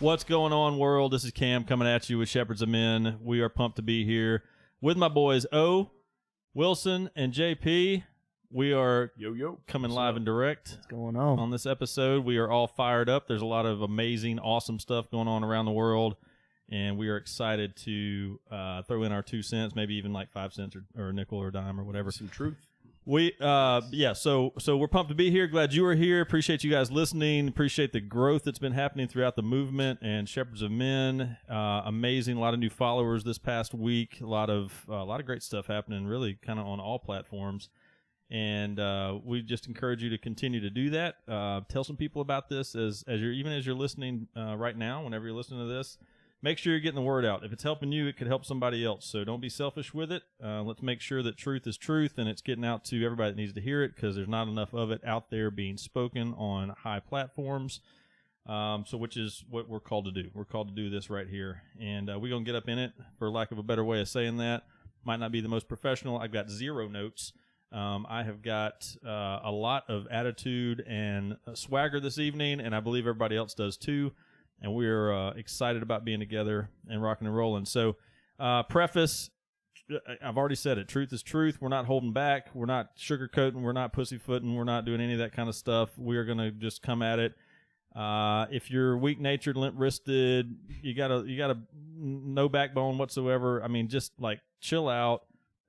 What's going on, world? This is Cam coming at you with Shepherds of Men. We are pumped to be here with my boys O, Wilson, and JP. We are coming live and direct. What's going on this episode? We are all fired up. There's a lot of amazing, awesome stuff going on around the world, and we are excited to throw in our 2 cents, maybe even like 5 cents or a nickel or a dime or whatever. Some truth. So we're pumped to be here. Glad you are here. Appreciate you guys listening. Appreciate the growth that's been happening throughout the movement and Shepherds of Men. Amazing. A lot of new followers this past week. A lot of great stuff happening really kind of on all platforms. And we just encourage you to continue to do that. Tell some people about this as you're listening right now, whenever you're listening to this. Make sure you're getting the word out. If it's helping you, it could help somebody else. So don't be selfish with it. Let's make sure that truth is truth and it's getting out to everybody that needs to hear it, because there's not enough of it out there being spoken on high platforms. Which is what we're called to do. We're called to do this right here. And we're going to get up in it, for lack of a better way of saying that. Might not be the most professional. I've got 0 notes. I have got a lot of attitude and swagger this evening, and I believe everybody else does too. And we're excited about being together and rocking and rolling. So, preface, I've already said it. Truth is truth. We're not holding back. We're not sugarcoating. We're not pussyfooting. We're not doing any of that kind of stuff. We are going to just come at it. If you're weak-natured, limp-wristed, you got no backbone whatsoever. I mean, just like chill out.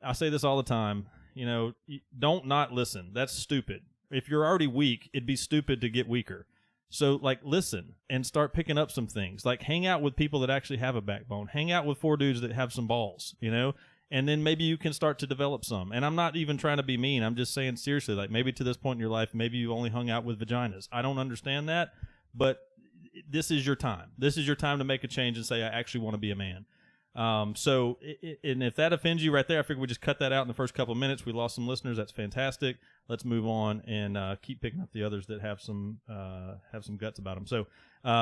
I say this all the time. You know, don't not listen. That's stupid. If you're already weak, it'd be stupid to get weaker. So, like, listen and start picking up some things. Like, hang out with people that actually have a backbone. Hang out with 4 dudes that have some balls, you know? And then maybe you can start to develop some. And I'm not even trying to be mean. I'm just saying seriously, like, maybe to this point in your life, maybe you only hung out with vaginas. I don't understand that, but this is your time. This is your time to make a change and say, I actually want to be a man. And if that offends you right there, I figure we just cut that out in the first couple of minutes. We lost some listeners. That's fantastic. Let's move on and keep picking up the others that have some guts about them. So,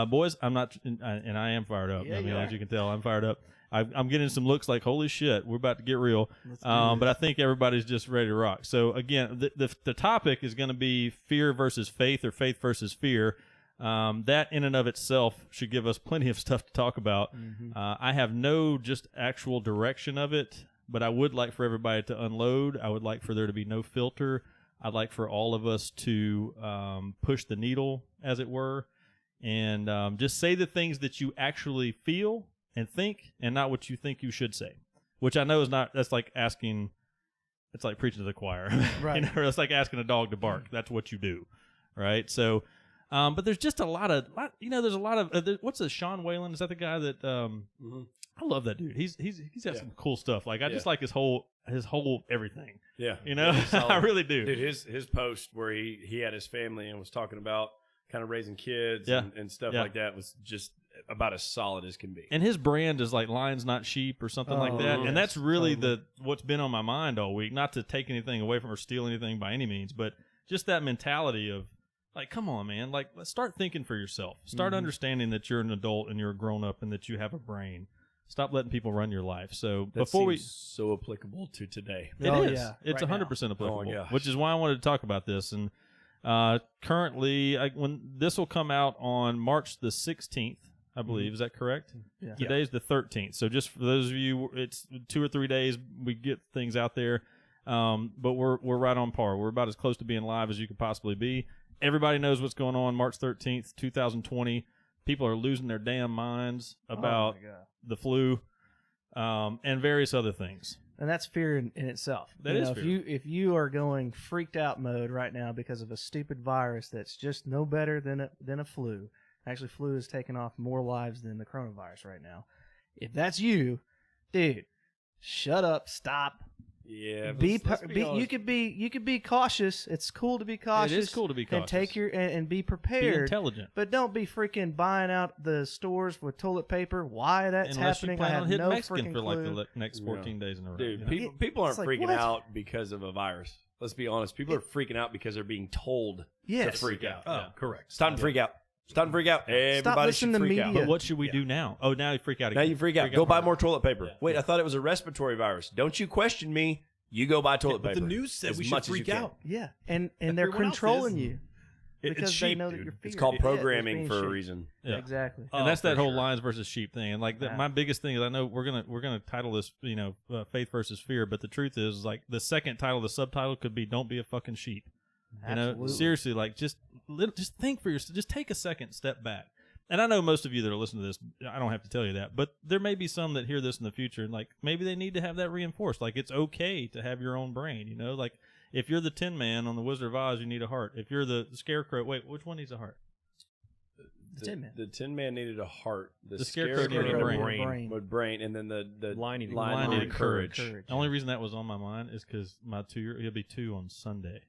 boys, I'm not, and I am fired up. Yeah, I mean, as you can tell, I'm fired up. I'm getting some looks like, holy shit, we're about to get real. But I think everybody's just ready to rock. So, again, the topic is going to be fear versus faith, or faith versus fear. That in and of itself should give us plenty of stuff to talk about. Mm-hmm. I have no just actual direction of it, but I would like for everybody to unload. I would like for there to be no filter. I'd like for all of us to push the needle, as it were, and just say the things that you actually feel and think, and not what you think you should say, which I know is not, that's like asking, it's like preaching to the choir. Right. You know, it's like asking a dog to bark. That's what you do, right? So, but there's just there's a lot of, what's Sean Whalen? Is that the guy that, I love that dude. He's got some cool stuff. Like, I just like his whole everything. Yeah. You know, I really do. Dude, his post where he had his family and was talking about kind of raising kids and stuff like that was just about as solid as can be. And his brand is like Lions Not Sheep or something like that. Yes, and that's really what's been on my mind all week. Not to take anything away from or steal anything by any means, but just that mentality of, like, come on, man. Like, let's start thinking for yourself. Start understanding that you're an adult and you're a grown-up and that you have a brain. Stop letting people run your life. So that seems so applicable to today. It is. Yeah, it's 100% applicable, which is why I wanted to talk about this. And currently, when this will come out on March the 16th, I believe. Is that correct? Yeah. Today's the 13th. So just for those of you, it's 2 or 3 days we get things out there. But we're right on par. We're about as close to being live as you could possibly be. Everybody knows what's going on March 13th, 2020. People are losing their damn minds about the flu and various other things. And that's fear in itself. That is fear. If you are going freaked out mode right now because of a stupid virus that's just no better than a flu. Actually, flu is taking off more lives than the coronavirus right now. If that's you, dude, shut up, stop. Yeah, you could be cautious. It's cool to be cautious. It is cool to be cautious. And be prepared. Be intelligent. But don't be freaking buying out the stores with toilet paper. Why that's happening, you plan I have on hitting no Mexican freaking for clue. like the next 14 days in a row. Dude, you know? people aren't freaking what? out because of a virus. Let's be honest. People are freaking out because they're being told to freak out. Oh, correct. It's time to freak out. It's time to freak out. Everybody should freak out. But what should we do now? Oh, now you freak out again. Now you freak out. Go buy more toilet paper. Yeah. Wait, I thought it was a respiratory virus. Don't you question me. You go buy toilet paper. But the news said we should freak out. Yeah, and they're controlling you. because sheep, they know that dude. you're feared. It's called programming being for a sheep. reason. Yeah. Exactly. And that's that whole sure. lions versus sheep thing. And like my biggest thing is, I know we're gonna title this, faith versus fear, but the truth is, like, the second title, the subtitle could be "Don't be a fucking sheep." Absolutely. Seriously, like just think for yourself. Just take a second, step back. And I know most of you that are listening to this, I don't have to tell you that, but there may be some that hear this in the future, and like maybe they need to have that reinforced. Like, it's okay to have your own brain. Like if you're the Tin Man on the Wizard of Oz, you need a heart. If you're the Scarecrow, wait, which one needs a heart? The Tin Man. The Tin Man needed a heart. The Scarecrow needed a brain. With brain, and then the Lion needed courage. The only reason that was on my mind is because my 2-year, he'll be 2 on Sunday,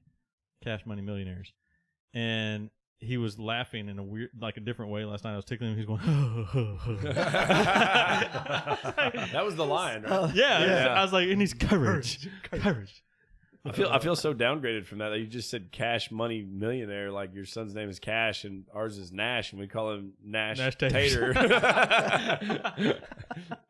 Cash Money Millionaires, and he was laughing in a weird, like a different way last night. I was tickling him. He's going, That was the lion, right? yeah. I was like, and he's courage. I feel so downgraded from that. You just said Cash Money Millionaire, like your son's name is Cash and ours is Nash, and we call him Nash Tater.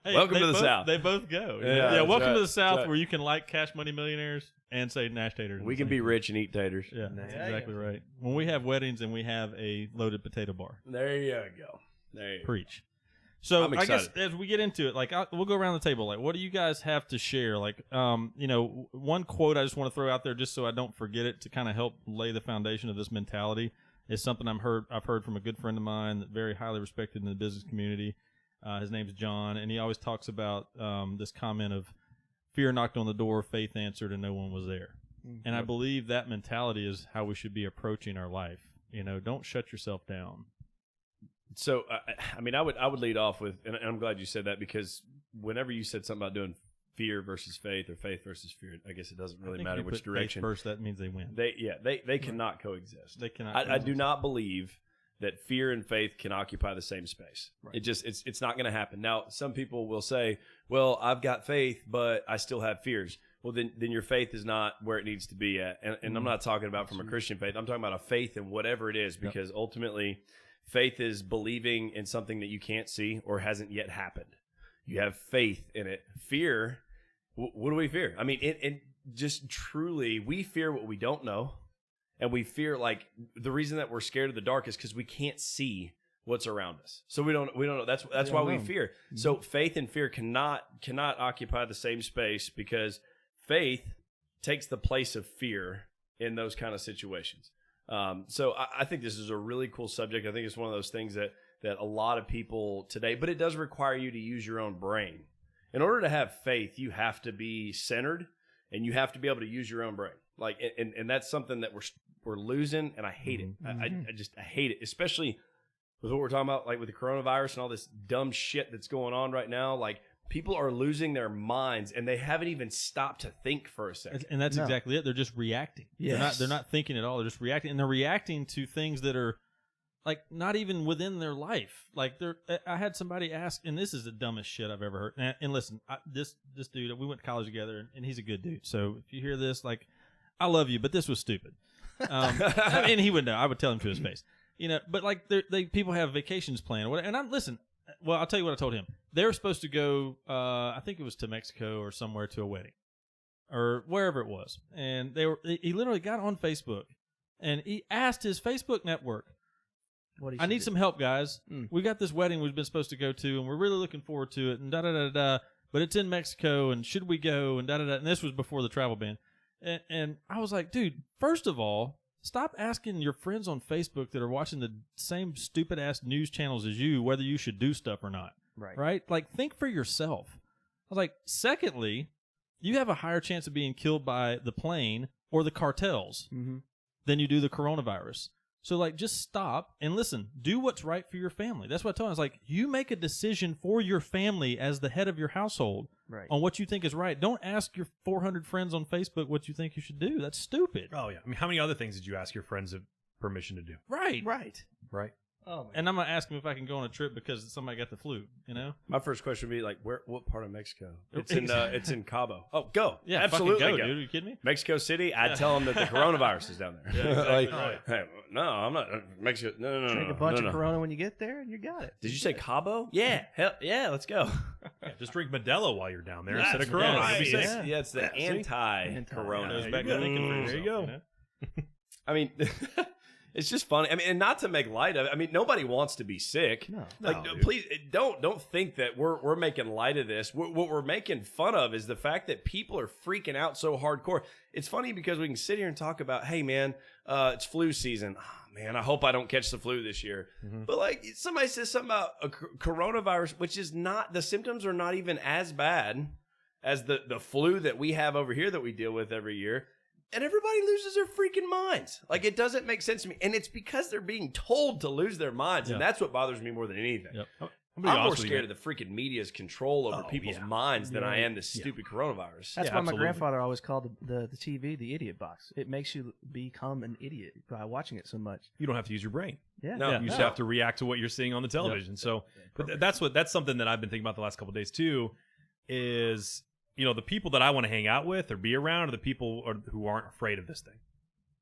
Hey, welcome to the South. They both go. Yeah, welcome to the South, where you can like Cash Money Millionaires and say Nash Taters. We can be rich and eat taters. Yeah, that's exactly right. When we have weddings and we have a loaded potato bar. There you go. There you go. Preach. So I'm I guess excited. as we get into it, like we'll go around the table. Like, what do you guys have to share? Like, one quote I just want to throw out there, just so I don't forget it, to kind of help lay the foundation of this mentality, is something I've heard from a good friend of mine, that very highly respected in the business community. His name's John, and he always talks about this comment of fear knocked on the door, faith answered, and no one was there. Mm-hmm. And I believe that mentality is how we should be approaching our life. Don't shut yourself down. So, I would lead off with, and I'm glad you said that, because whenever you said something about doing fear versus faith or faith versus fear, I guess it doesn't really matter which direction. Faith first, that means they win. They cannot coexist. They cannot. I do not believe that fear and faith can occupy the same space. Right. It's not going to happen. Now, some people will say, "Well, I've got faith, but I still have fears." Well, then your faith is not where it needs to be at. And I'm not talking about from a Christian faith. I'm talking about a faith in whatever it is, because ultimately, faith is believing in something that you can't see or hasn't yet happened. You have faith in it. Fear, what do we fear? I mean, it just truly, we fear what we don't know. And we fear, like, the reason that we're scared of the dark is because we can't see what's around us. So we don't know. That's why we fear. Mm-hmm. So faith and fear cannot occupy the same space, because faith takes the place of fear in those kind of situations. So I think this is a really cool subject. I think it's one of those things that a lot of people today, but it does require you to use your own brain. In order to have faith, you have to be centered, and you have to be able to use your own brain. Like, and that's something that we're losing, and I hate it. I hate it, especially with what we're talking about, like with the coronavirus and all this dumb shit that's going on right now. Like, people are losing their minds, and they haven't even stopped to think for a second. And that's exactly it. They're just reacting. Yes. They're not thinking at all. They're just reacting, and they're reacting to things that are, like, not even within their life. Like, I had somebody ask, and this is the dumbest shit I've ever heard. And listen, this dude, we went to college together, and he's a good dude. So if you hear this, like, I love you, but this was stupid. And he would know. I would tell him to his face. But like, people have vacations planned. And well, I'll tell you what I told him. They were supposed to go, I think it was to Mexico or somewhere, to a wedding or wherever it was. And he literally got on Facebook, and he asked his Facebook network, I need some help, guys. We got this wedding we've been supposed to go to, and we're really looking forward to it, and da-da-da-da, but it's in Mexico, and should we go, and da-da-da. And this was before the travel ban. And I was like, dude, first of all, stop asking your friends on Facebook that are watching the same stupid-ass news channels as you whether you should do stuff or not. Right? Like, think for yourself. I was like, secondly, you have a higher chance of being killed by the plane or the cartels than you do the coronavirus. So, like, just stop and listen. Do what's right for your family. That's what I told him. I was like, you make a decision for your family as the head of your household on what you think is right. Don't ask your 400 friends on Facebook what you think you should do. That's stupid. Oh, yeah. I mean, how many other things did you ask your friends permission to do? Right. Oh, and I'm going to ask him if I can go on a trip because somebody got the flu, My first question would be, like, what part of Mexico? It's in Cabo. Oh, go. Yeah, absolutely go, go. Dude. Are you kidding me? Mexico City, I'd tell them that the coronavirus is down there. Yeah, exactly like, hey, no, I'm not. Mexico, no. Drink a bunch of Corona when you get there, and you got it. Did you say Cabo? Yeah. Hell, yeah, let's go. Yeah, just drink Modelo while you're down there instead of Corona. Corona. Right. Yeah, it's the anti-Corona. There you go. I mean, It's just funny. I mean, and not to make light of it. I mean, nobody wants to be sick. No. Please don't think that we're making light of this. What we're making fun of is the fact that people are freaking out so hardcore. It's funny because we can sit here and talk about, hey man, it's flu season. Oh, man, I hope I don't catch the flu this year. But like somebody says something about a coronavirus, which is not, the symptoms are not even as bad as the flu that we have over here that we deal with every year. And everybody loses their freaking minds. Like, it doesn't make sense to me. And it's because they're being told to lose their minds. And that's what bothers me more than anything. Yep. I'm more scared of the freaking media's control over people's minds than I am this stupid coronavirus. That's why my grandfather always called the TV the idiot box. It makes you become an idiot by watching it so much. You don't have to use your brain. Yeah. No. You just have to react to what you're seeing on the television. So but that's something that I've been thinking about the last couple of days too, is, you know, the people that I want to hang out with or be around are the people who aren't afraid of this thing.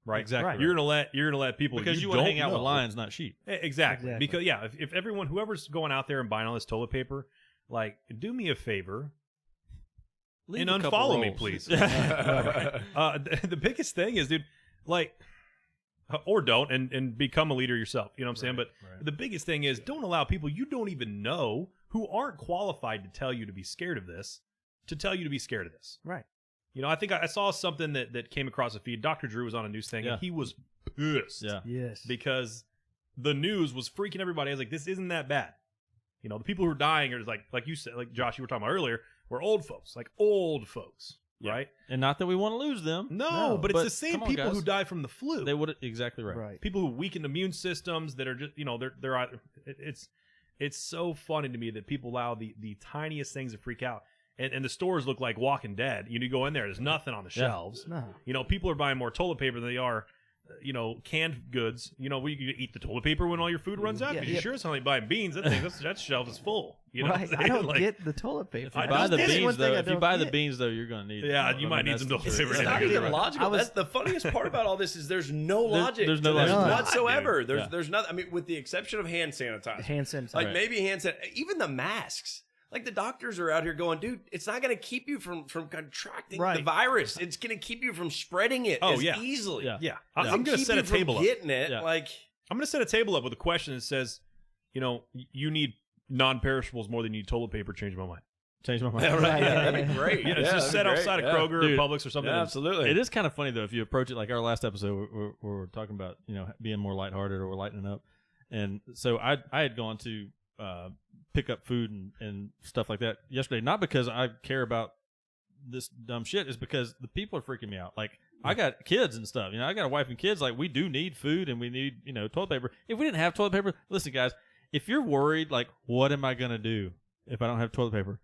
Right. Exactly. Right. You're gonna let people, because you don't want to hang out know. with lions, not sheep. Exactly. Because if everyone, whoever's going out there and buying all this toilet paper, like, do me a favor Leave and a couple unfollow me, rolls. please. The biggest thing is, dude, like, or don't, and become a leader yourself. You know what I'm saying? But the biggest thing is, don't allow people you don't even know, who aren't qualified to tell you to be scared of this, to tell you to be scared of this. Right. You know, I think I saw something that came across the feed. Dr. Drew was on a news thing, and he was pissed. Yeah. Yes. Because the news was freaking everybody. I was like, this isn't that bad. You know, the people who are dying are just like you said, like Josh, you were talking about earlier, were old folks, right? And not that we want to lose them. No, but it's the same come on, people guys. who die from the flu. They would exactly right. Right. People who weaken immune systems that are just, you know, they're either, it's so funny to me that people allow the tiniest things to freak out. And the stores look like Walking Dead. You go in there, there's nothing on the shelves. No. You know, people are buying more toilet paper than they are, canned goods. You know, you eat the toilet paper when all your food runs out. Yeah, Because you sure as hell ain't buying beans. That shelf is full. You know, Right. what I'm I saying? don't get the toilet paper. I Buy the That's beans though. If you buy the get. beans though, you're gonna need it. Yeah, you might need that's some the toilet truth. paper. It's Yeah, not you're even right. logical. That's the funniest part about all this is there's no logic. There's no to this logic. whatsoever. Dude. There's nothing. I mean, with the exception of hand sanitizer. Hand sanitizer. Like maybe hand sanitizer. Even the masks. Like the doctors are out here going, dude, it's not going to keep you from contracting the virus. It's going to keep you from spreading it easily. Yeah. I'm I'm going to set a table up. Getting it. Yeah. Like I'm going to set a table up with a question that says, you need non-perishables more than you need toilet paper. Change my mind. Change my mind. yeah, right. Yeah, that'd be great. Yeah, it's just set outside of Kroger or Publix or something. Yeah, absolutely. It is kind of funny though if you approach it like our last episode, we're talking about being more lighthearted or we're lightening up, and so I had gone to pick up food and stuff like that yesterday, not because I care about this dumb shit, is because the people are freaking me out. Like I got kids and stuff, I got a wife and kids. Like we do need food and we need toilet paper. If we didn't have toilet paper, listen guys, if you're worried like what am I gonna do if I don't have toilet paper,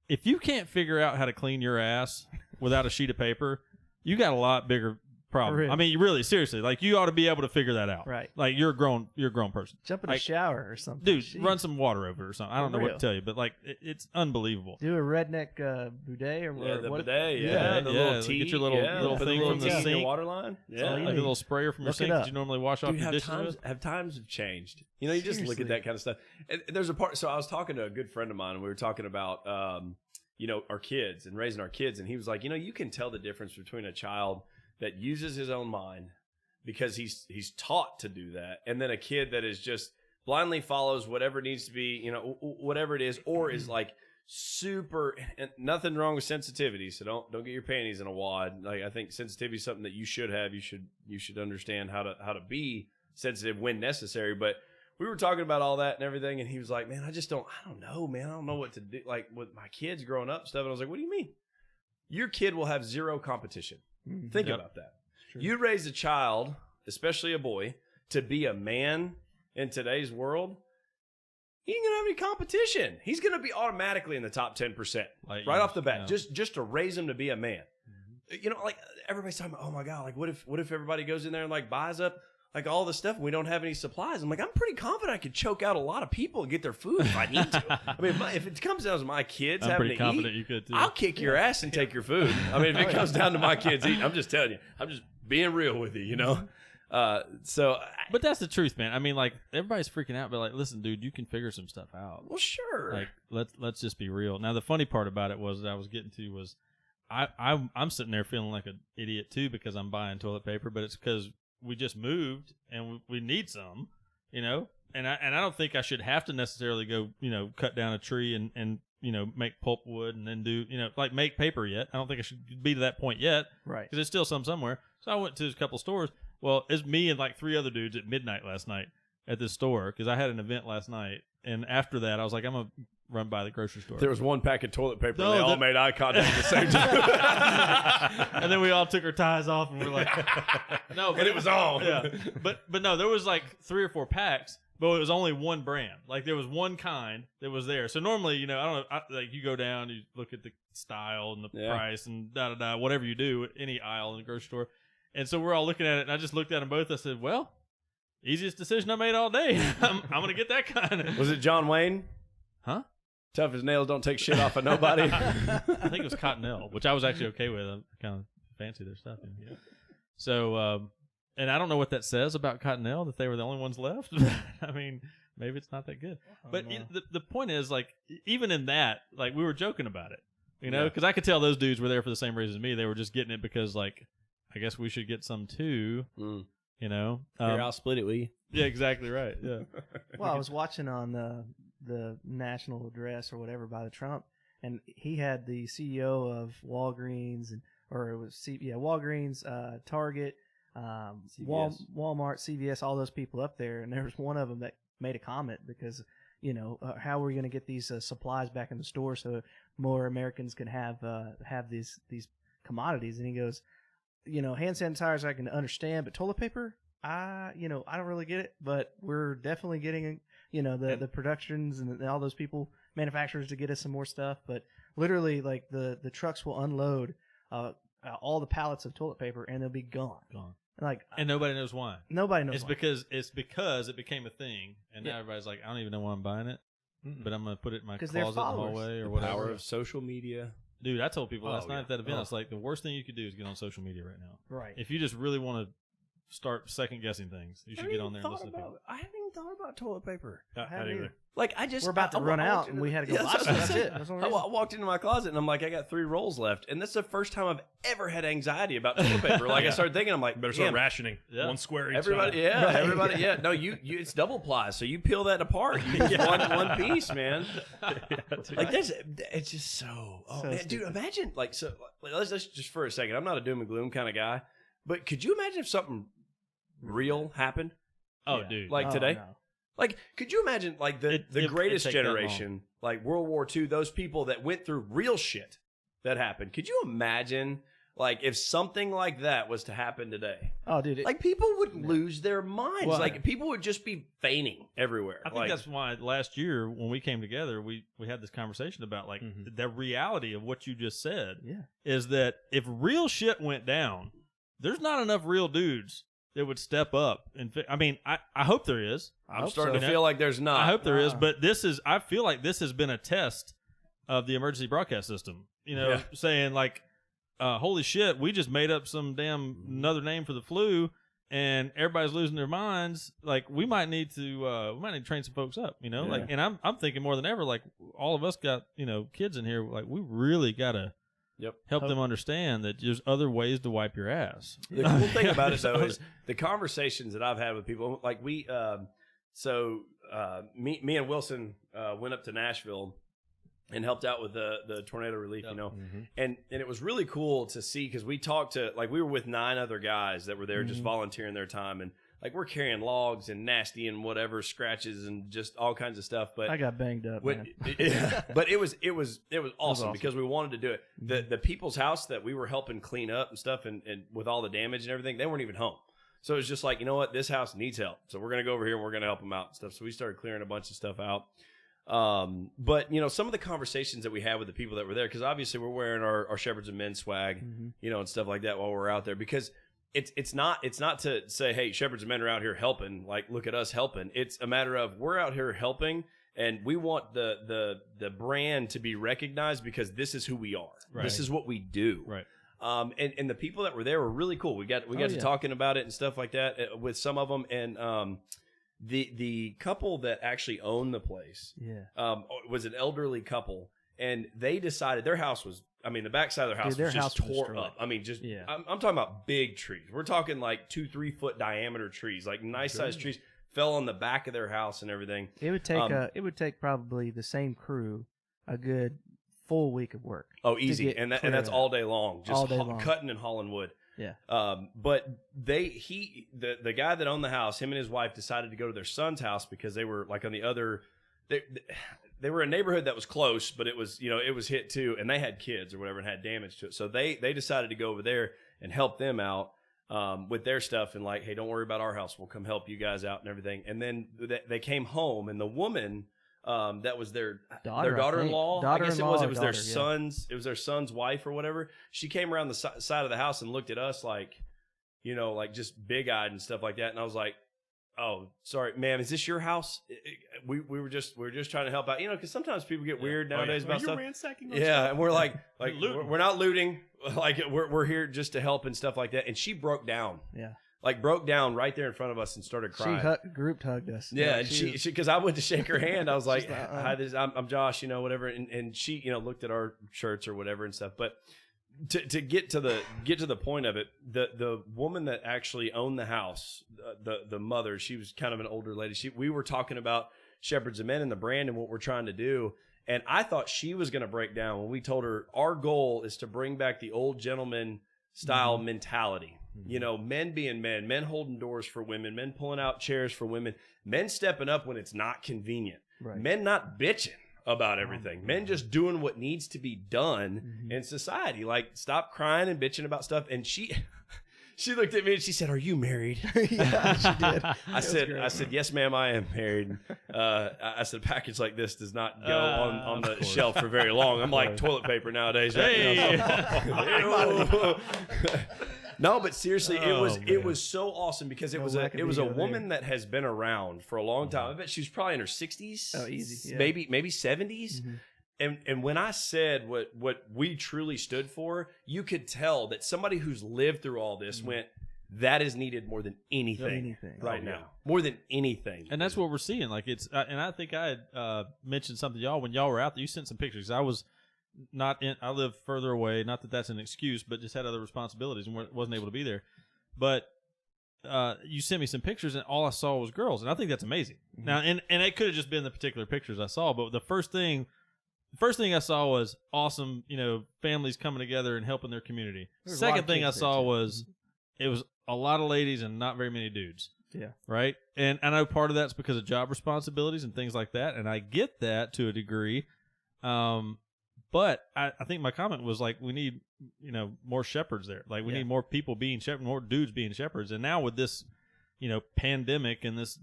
if you can't figure out how to clean your ass without a sheet of paper, you got a lot bigger problem. Really? I mean, really, seriously, like you ought to be able to figure that out. Right. Like you're a grown person. Jump in like, a shower or something. Dude, Jeez. run some water over it or something. I don't know what real. to tell you, but like it's unbelievable. Do a redneck bidet or the what? bidet, Yeah, the yeah, little like, tea, get your little put thing the from the tea in sink. your water line. Yeah, all you Like a little sprayer from your Look it sink that up. you normally wash off Dude, your dishes with. have times have changed. You just look at that kind of stuff. And there's a part. So I was talking to a good friend of mine, and we were talking about, our kids and raising our kids, and he was like, you can tell the difference between a child that uses his own mind because he's taught to do that, and then a kid that is just blindly follows whatever needs to be, whatever it is, or is like super. And nothing wrong with sensitivity, so don't get your panties in a wad. Like I think sensitivity is something that you should have. You should understand how to be sensitive when necessary. But we were talking about all that and everything, and he was like, man, I don't know, man. I don't know what to do. Like with my kids growing up and stuff. And I was like, what do you mean? Your kid will have zero competition. Think about that. You raise a child, especially a boy, to be a man in today's world, he ain't gonna have any competition. He's gonna be automatically in the top 10%, right off the bat, just to raise him to be a man. Like everybody's talking about, oh my God, like what if everybody goes in there and like buys up like all the stuff and we don't have any supplies? I'm like, I'm pretty confident I could choke out a lot of people and get their food if I need to. I mean, if it comes down to my kids I'm having pretty to confident eat, you could too. I'll kick your ass and take your food. I mean, if it comes down to my kids eating, I'm just telling you, I'm just being real with you, But that's the truth, man. I mean, like everybody's freaking out, but like, listen, dude, you can figure some stuff out. Well, sure. Like let's just be real. Now, the funny part about it was that I was getting to was I'm sitting there feeling like an idiot too because I'm buying toilet paper, but it's because we just moved and we need some, you know, and I don't think I should have to necessarily go, you know, cut down a tree and you know, make pulp wood and then do, you know, like make paper yet. I don't think I should be to that point yet. Right. Because there's still some somewhere. So I went to a couple stores. Well, it's me and like 3 other dudes at midnight last night at this store because I had an event last night. And after that, I was like, I'm going to run by the grocery store. There was one pack of toilet paper. No, they all made eye contact at the same time. And then we all took our ties off and we're like, no. But and it was on. Yeah. But no, there was like 3 or 4 packs. But it was only one brand. Like there was one kind that was there. So normally, you know, I don't know, like you go down, you look at the style and the price and whatever you do, any aisle in the grocery store. And so we're all looking at it, and I just looked at them both. I said, "Well, easiest decision I made all day. I'm going to get that kind." Was it John Wayne? Huh? Tough as nails, don't take shit off of nobody. I think it was Cottonelle, which I was actually okay with. I kind of fancy their stuff. Yeah. So. And I don't know what that says about Cottonelle, that they were the only ones left. I mean, maybe it's not that good. But the point is, like, even in that, like, we were joking about it, you know, because I could tell those dudes were there for the same reason as me. They were just getting it because, like, I guess we should get some too, you know. Here, I'll split it with you. Yeah, exactly right. Yeah. Well, I was watching on the national address or whatever by the Trump, and he had the CEO of Walgreens Walgreens, Target. Walmart, CVS, all those people up there, and there was one of them that made a comment because, you know, how are we going to get these supplies back in the store so more Americans can have these commodities? And he goes, you know, hand sanitizers I can understand, but toilet paper, I don't really get it, but we're definitely getting, you know, the productions and all those people, manufacturers, to get us some more stuff. But literally, like the trucks will unload all the pallets of toilet paper and they'll be gone. And nobody knows why. Nobody knows. It's because it became a thing, and now everybody's like, I don't even know why I'm buying it, but I'm going to put it in my closet in the hallway or whatever. Power of social media. Dude, I told people last night at that event, it's like the worst thing you could do is get on social media right now. Right. If you just really want to start second guessing things, you should get on there and listen to people. I haven't even thought about toilet paper. I didn't either. Like we're about to run out, and we had to go buy some. That's it. I walked into my closet, and I'm like, I got 3 rolls left, and this is the first time I've ever had anxiety about toilet paper. Like I started thinking, I'm like, better start rationing. Yeah. 1 square each everybody, side. Everybody, yeah. No, you, it's double ply, so you peel that apart. You use one piece, man. Like it's just so. Oh so man, dude, imagine let's just for a second. I'm not a doom and gloom kind of guy, but could you imagine if something real happened? Oh, dude, like today. No. Like, could you imagine, like, the greatest generation, like World War II, those people that went through real shit that happened? Could you imagine, like, if something like that was to happen today? Oh, dude. Like, people would lose their minds. Well, like, people would just be fainting everywhere. I think that's why last year when we came together, we had this conversation about, like, the reality of what you just said is that if real shit went down, there's not enough real dudes that would step up. And I mean, I hope there is. I'm starting to feel like there's not. I hope there is, but I feel like this has been a test of the emergency broadcast system. You know, saying like, holy shit, we just made up some another name for the flu, and everybody's losing their minds. Like, we might need to train some folks up. You know, like, and I'm thinking more than ever, like, all of us got, you know, kids in here. Like, we really gotta. Help them understand that there's other ways to wipe your ass. The cool thing about it, though, is the conversations that I've had with people. Like me and Wilson went up to Nashville and helped out with the tornado relief, you know. And it was really cool to see because we talked to, like, we were with 9 other guys that were there just volunteering their time. And, like, we're carrying logs and nasty and whatever, scratches and just all kinds of stuff. But I got banged up, man. But it was awesome because we wanted to do it. The people's house that we were helping clean up and stuff and with all the damage and everything, they weren't even home. So it was just like, you know what, this house needs help. So we're going to go over here and we're going to help them out and stuff. So we started clearing a bunch of stuff out. But, you know, some of the conversations that we had with the people that were there, because obviously we're wearing our Shepherds of Men swag, you know, and stuff like that while we're out there, because it's not to say, hey, Shepherds of Men are out here helping, like, look at us helping. It's a matter of we're out here helping, and we want the brand to be recognized because this is who we are. Right. This is what we do. Right. And the people that were there were really cool. We got to talking about it and stuff like that with some of them, and the couple that actually owned the place was an elderly couple, and they decided their house was I mean, the backside of their house Dude, was their just house was tore destroyed. up. I mean, just Yeah. I'm talking about big trees. We're talking like 2-3 foot diameter trees, like nice sized trees, fell on the back of their house and everything. It would take probably the same crew a good full week of work. Oh, easy, and that's all day long, just all day long. cutting and hauling wood. Yeah. But the guy that owned the house, him and his wife decided to go to their son's house because they were like on the other. They were a neighborhood that was close, but it was it was hit too, and they had kids or whatever and had damage to it. So they decided to go over there and help them out with their stuff and like, hey, don't worry about our house, we'll come help you guys out and everything. And then they came home, and the woman that was their daughter-in-law. I guess it was their son's. It was their son's wife or whatever. She came around the side of the house and looked at us like, like just big-eyed and stuff like that. And I was like, "Oh, sorry, ma'am. Is this your house? We were just trying to help out, because sometimes people get weird nowadays about stuff. Yeah, and we're like we're not looting. Like we're here just to help and stuff like that. And she broke down. Yeah. Like broke down right there in front of us and started crying. She group hugged us. Yeah, and she because I went to shake her hand. I was like, "Hi, I'm Josh," whatever. And she, looked at our shirts or whatever and stuff. But to get to the point of it, the woman that actually owned the house, the mother, she was kind of an older lady. We were talking about Shepherds of Men and the brand and what we're trying to do. And I thought she was going to break down when we told her our goal is to bring back the old gentleman style mentality. Men being men holding doors for women, men pulling out chairs for women, men stepping up when it's not convenient, men not bitching about everything, men just doing what needs to be done in society. Like, stop crying and bitching about stuff. And she looked at me and she said, "Are you married?" Yeah, she did. I said, "Yes, ma'am, I am married." I said, "A package like this does not go on the shelf for very long." I'm like toilet paper nowadays. Hey. No, but seriously, it was so awesome because it was a woman that has been around for a long time. I bet she was probably in her 60s. Oh, easy. Yeah. Maybe 70s. And when I said what we truly stood for, you could tell that somebody who's lived through all this went, that is needed more than anything right now. More than anything. And that's what we're seeing. Like, it's and I think I had mentioned something to y'all when y'all were out there. You sent some pictures. I live further away. Not that that's an excuse, but just had other responsibilities and wasn't able to be there. But you sent me some pictures, and all I saw was girls, and I think that's amazing. Now, and it could have just been the particular pictures I saw, but the first thing I saw was awesome. Families coming together and helping their community. Second thing I saw was it was a lot of ladies and not very many dudes. Yeah. Right. And I know part of that's because of job responsibilities and things like that, and I get that to a degree. But I think my comment was like, we need, more shepherds there. Like, we need more people being shepherds, more dudes being shepherds. And now with this, pandemic and this,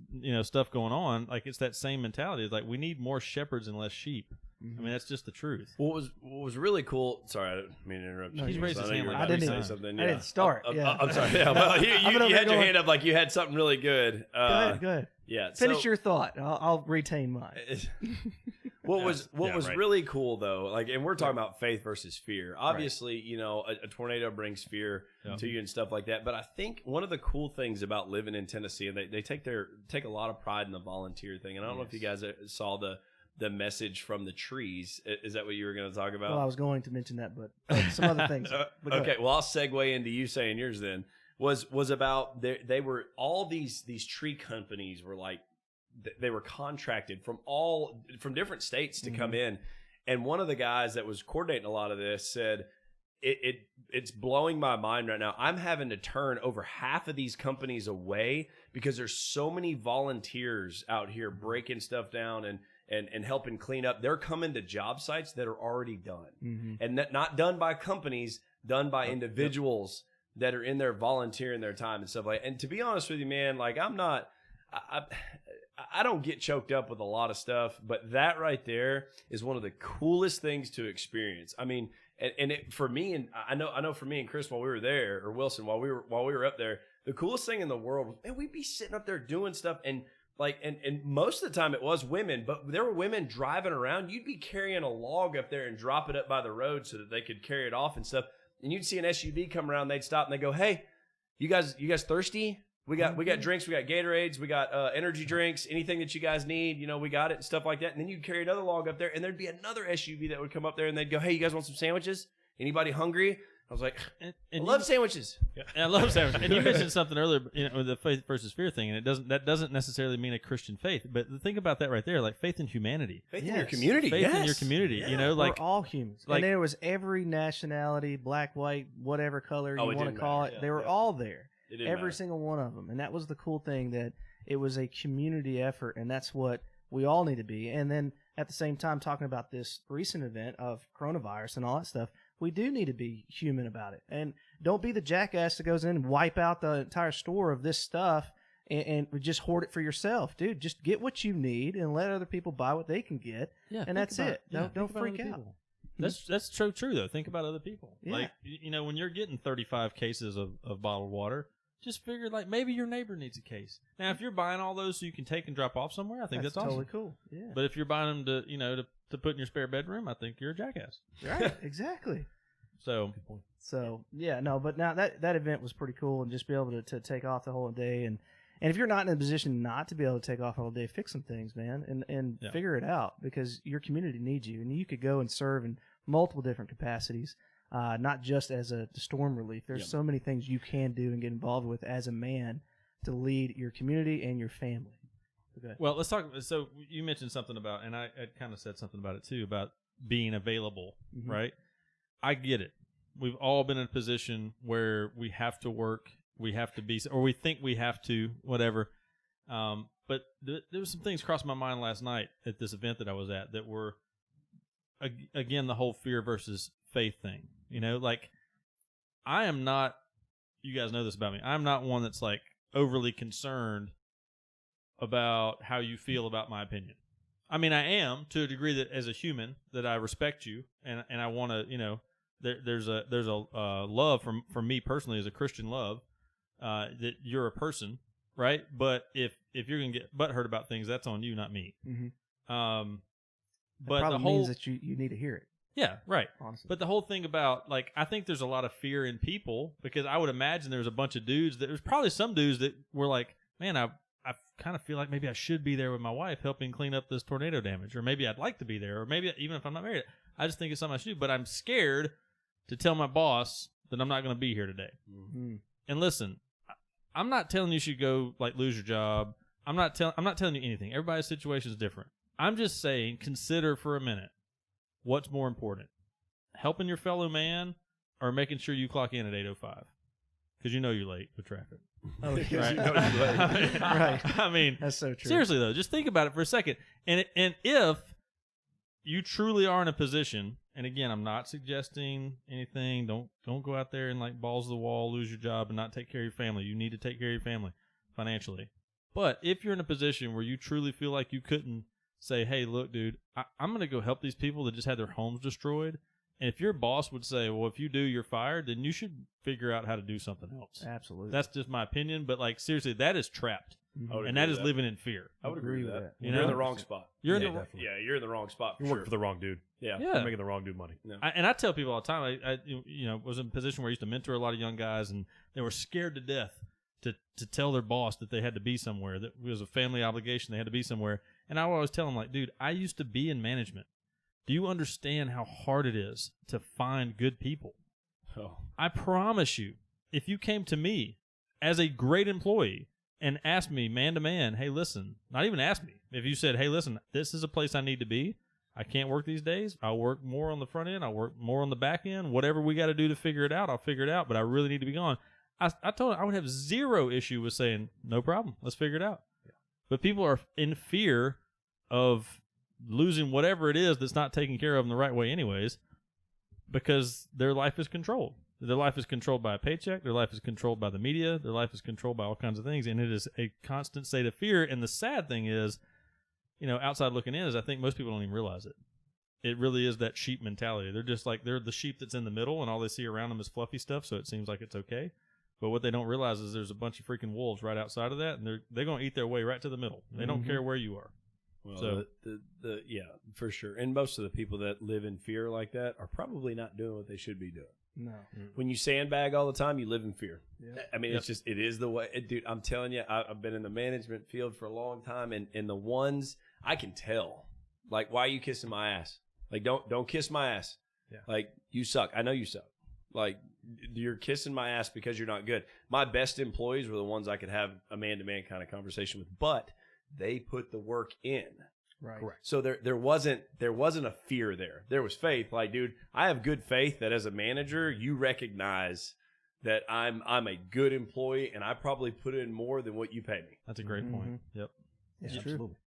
stuff going on, like, it's that same mentality. It's like, we need more shepherds and less sheep. I mean, that's just the truth. What was really cool. Sorry, I didn't mean to interrupt you. He's raised his hand. I didn't start. I'm sorry. Yeah, well, you had your hand up like you had something really good. Go ahead. Yeah. Finish your thought. I'll retain mine. What was really cool though, like, and we're talking about faith versus fear. Obviously, a tornado brings fear to you and stuff like that. But I think one of the cool things about living in Tennessee, and they take a lot of pride in the volunteer thing. And I don't know if you guys saw the message from the trees. Is that what you were going to talk about? Well, I was going to mention that, but some other things. Okay, well, I'll segue into you saying yours then. Was about they were all these tree companies were like, they were contracted from different states to come in. And one of the guys that was coordinating a lot of this said, it's blowing my mind right now. I'm having to turn over half of these companies away because there's so many volunteers out here breaking stuff down and helping clean up. They're coming to job sites that are already done, and not done by companies, done by individuals that are in there volunteering their time and stuff like that. And to be honest with you, man, like, I don't get choked up with a lot of stuff, but that right there is one of the coolest things to experience. I mean, for me, and I know for me and Chris while we were there, or Wilson while we were up there, the coolest thing in the world was, man, we'd be sitting up there doing stuff, and like, and most of the time it was women, but there were women driving around. You'd be carrying a log up there and drop it up by the road so that they could carry it off and stuff. And you'd see an SUV come around, they'd stop and they go, "Hey, you guys thirsty? We got drinks, we got Gatorades, we got energy drinks, anything that you guys need, we got it," and stuff like that. And then you'd carry another log up there, and there'd be another SUV that would come up there, and they'd go, "Hey, you guys want some sandwiches? Anybody hungry? I was like, and I love sandwiches. Yeah, I love sandwiches. And you mentioned something earlier, the faith versus fear thing, and that doesn't necessarily mean a Christian faith. But think about that right there, like faith in humanity, faith in your community, faith in your community. Yeah. Like we're all humans. Like, and there was every nationality, black, white, whatever color you want to call it. Yeah, they were all there, every matter. single one of them. And that was the cool thing, that it was a community effort, and that's what we all need to be. And then at the same time, talking about this recent event of coronavirus and all that stuff, we do need to be human about it. And don't be the jackass that goes in and wipe out the entire store of this stuff and just hoard it for yourself. Dude, just get what you need and let other people buy what they can get. Yeah, and that's it. Don't freak out. People. That's so true, though. Think about other people. Yeah. Like, when you're getting 35 cases of bottled water, just figure, like, maybe your neighbor needs a case. Now, if you're buying all those so you can take and drop off somewhere, I think that's awesome. Totally cool. Yeah. But if you're buying them to put in your spare bedroom, I think you're a jackass. Right, exactly. So yeah, no, but now that event was pretty cool, and just be able to take off the whole day, and if you're not in a position not to be able to take off all day, fix some things, man, and figure it out, because your community needs you, and you could go and serve in multiple different capacities, not just as a storm relief. There's so many things you can do and get involved with as a man to lead your community and your family. Okay. Well, let's talk. So you mentioned something about, and I kind of said something about it too, about being available, right? I get it. We've all been in a position where we have to work, we have to be, or we think we have to, whatever. But there was some things crossed my mind last night at this event that I was at that were, again, the whole fear versus faith thing. Like, I am not, you guys know this about me, I'm not one that's like overly concerned about how you feel about my opinion. I mean, I am, to a degree, that as a human, that I respect you, and I want to, there's a love from me personally, as a Christian love, that you're a person, right? But if you're gonna get butthurt about things, that's on you, not me. Mm-hmm. But the whole means that you need to hear it. Yeah, right. Honestly. But the whole thing about, like, I think there's a lot of fear in people, because I would imagine there's a bunch of dudes there's probably some dudes that were like, man, I kind of feel like maybe I should be there with my wife helping clean up this tornado damage, or maybe I'd like to be there, or maybe even if I'm not married, I just think it's something I should do, but I'm scared to tell my boss that I'm not going to be here today. Mm-hmm. And listen, I'm not telling you should go, like, lose your job. I'm not telling you anything. Everybody's situation is different. I'm just saying, consider for a minute, what's more important, helping your fellow man or making sure you clock in at 8:05? Because you're late with traffic. Oh, yeah. Right? Right. I mean, that's so true. Seriously, though, just think about it for a second. And if you truly are in a position, and again, I'm not suggesting anything. Don't go out there and, like, balls to the wall, lose your job, and not take care of your family. You need to take care of your family financially. But if you're in a position where you truly feel like you couldn't say, hey, look, dude, I'm going to go help these people that just had their homes destroyed. And if your boss would say, well, if you do, you're fired, then you should figure out how to do something else. Absolutely. That's just my opinion. But, like, seriously, that is trapped. Mm-hmm. And that is living in fear. I would agree with that. You You're in the wrong spot. You're in you're in the wrong spot. You're working for the wrong dude. Yeah. You're making the wrong dude money. No. And I tell people all the time, I was in a position where I used to mentor a lot of young guys, and they were scared to death to tell their boss that they had to be somewhere, that it was a family obligation, they had to be somewhere. And I would always tell them, like, dude, I used to be in management. Do you understand how hard it is to find good people? Oh. I promise you, if you came to me as a great employee and asked me man to man, hey, listen, not even ask me. If you said, hey, listen, this is a place I need to be. I can't work these days. I'll work more on the front end. I'll work more on the back end. Whatever we got to do to figure it out, I'll figure it out. But I really need to be gone. I told him I would have zero issue with saying, no problem. Let's figure it out. Yeah. But people are in fear of losing whatever it is that's not taken care of in the right way anyways, because their life is controlled. Their life is controlled by a paycheck. Their life is controlled by the media. Their life is controlled by all kinds of things. And it is a constant state of fear. And the sad thing is, outside looking in, is I think most people don't even realize it. It really is that sheep mentality. They're just like, they're the sheep that's in the middle, and all they see around them is fluffy stuff, so it seems like it's okay. But what they don't realize is there's a bunch of freaking wolves right outside of that, and they're going to eat their way right to the middle. They don't care where you are. Well, so yeah, for sure. And most of the people that live in fear like that are probably not doing what they should be doing. No. When you sandbag all the time, you live in fear. Yeah. I mean, it is the way. Dude, I'm telling you, I've been in the management field for a long time, and the ones I can tell, like, why are you kissing my ass? Like, don't kiss my ass. Yeah. Like, you suck. I know you suck. Like, you're kissing my ass because you're not good. My best employees were the ones I could have a man-to-man kind of conversation with, but they put the work in. Right. Correct. So there wasn't a fear there. There was faith. Like, dude, I have good faith that as a manager, you recognize that I'm a good employee and I probably put in more than what you pay me. That's a great point. Yep. It's Yeah, true. absolutely.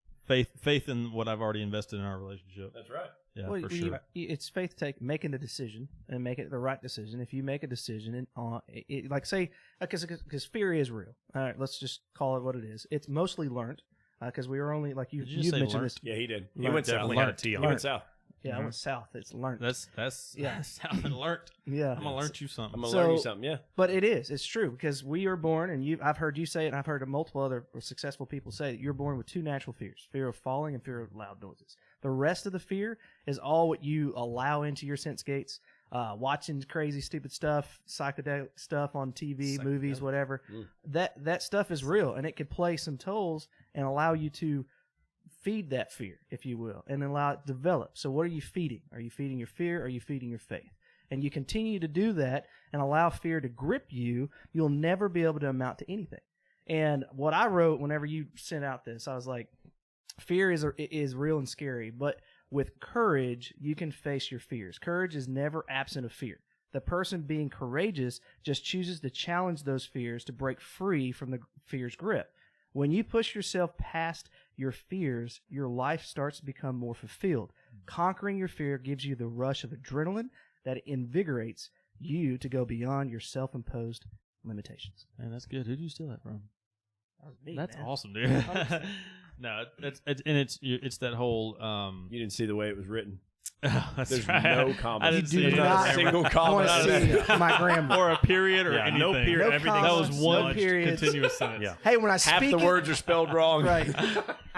Faith in what I've already invested in our relationship. That's right. Yeah, Well, for sure. It's faith making a decision and make it the right decision. If you make a decision and like say, because fear is real. All right, let's just call it what it is. It's mostly learned because we were only like you just say mentioned learnt? this. Yeah, he did. He Learned. went south. Definitely had a T on He it. went south. Yeah, I went south. It's learned. That's Yeah. that's how I learned. Yeah, I'm gonna learn you something. I'm going to So- learn you something, yeah. but it's true because we are born, and I've heard you say it, and I've heard multiple other successful people say that you're born with two natural fears: fear of falling and fear of loud noises. The rest of the fear is all what you allow into your sense gates. Watching crazy, stupid stuff, psychedelic stuff on TV, movies, whatever. That stuff is real, and it could play some tolls and allow you to feed that fear, if you will, and allow it to develop. So what are you feeding? Are you feeding your fear? Or are you feeding your faith? And you continue to do that and allow fear to grip you, you'll never be able to amount to anything. And what I wrote whenever you sent out this, I was like, fear is real and scary, but with courage, you can face your fears. Courage is never absent of fear. The person being courageous just chooses to challenge those fears to break free from the fear's grip. When you push yourself past your fears, your life starts to become more fulfilled. Conquering your fear gives you the rush of adrenaline that invigorates you to go beyond your self-imposed limitations. Man, that's good. Who did you steal that from? That was me, That's man. awesome, dude. No, it's that whole. You didn't see the way it was written. That's There's right. no comment. I didn't You see do it. not- a single I comment want out of to that. see my grammar. or a period or Yeah, anything. no period. No Everything. That was commas, one no periods. continuous sentence. Yeah. Hey, when I Half speak the it- words are spelled wrong. right.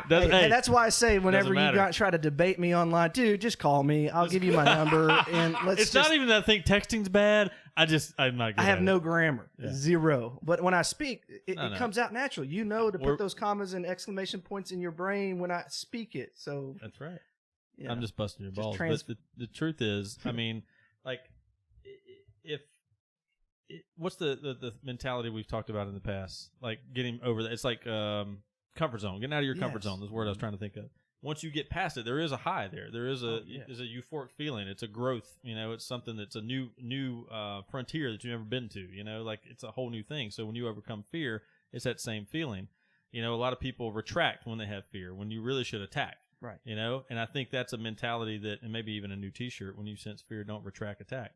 Doesn't- Hey, hey, that's why I say whenever you matter. try to debate me online, dude, just call me. I'll give you my number, and let's. it's not even that I think texting's bad. I'm not good I have at no it. grammar, zero. But when I speak, it No. comes out natural. You know to We're- put those commas and exclamation points in your brain when I speak it. So That's right. yeah. I'm just busting your Just balls. trans- But the truth is, I mean, like, what's the mentality we've talked about in the past? Like getting over that. It's like comfort zone. Getting out of your comfort Yes. zone is the word I was trying to think of. Once you get past it, there is a high there. There is a yeah. there's a euphoric feeling. It's a growth. You know, it's something that's a new frontier that you've never been to. You know, like it's a whole new thing. So when you overcome fear, it's that same feeling. You know, a lot of people retract when they have fear when you really should attack. Right. You know, and I think that's a mentality that, and maybe even a new T-shirt: when you sense fear, don't retract, attack.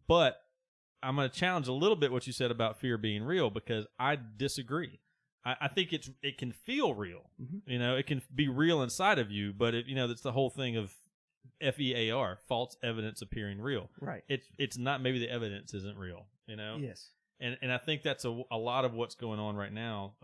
But I'm going to challenge a little bit what you said about fear being real, because I disagree. I think it can feel real. Mm-hmm. You know, it can be real inside of you, but that's the whole thing of FEAR, false evidence appearing real. Right. It's not. Maybe the evidence isn't real. You know. Yes. And I think that's a lot of what's going on right now.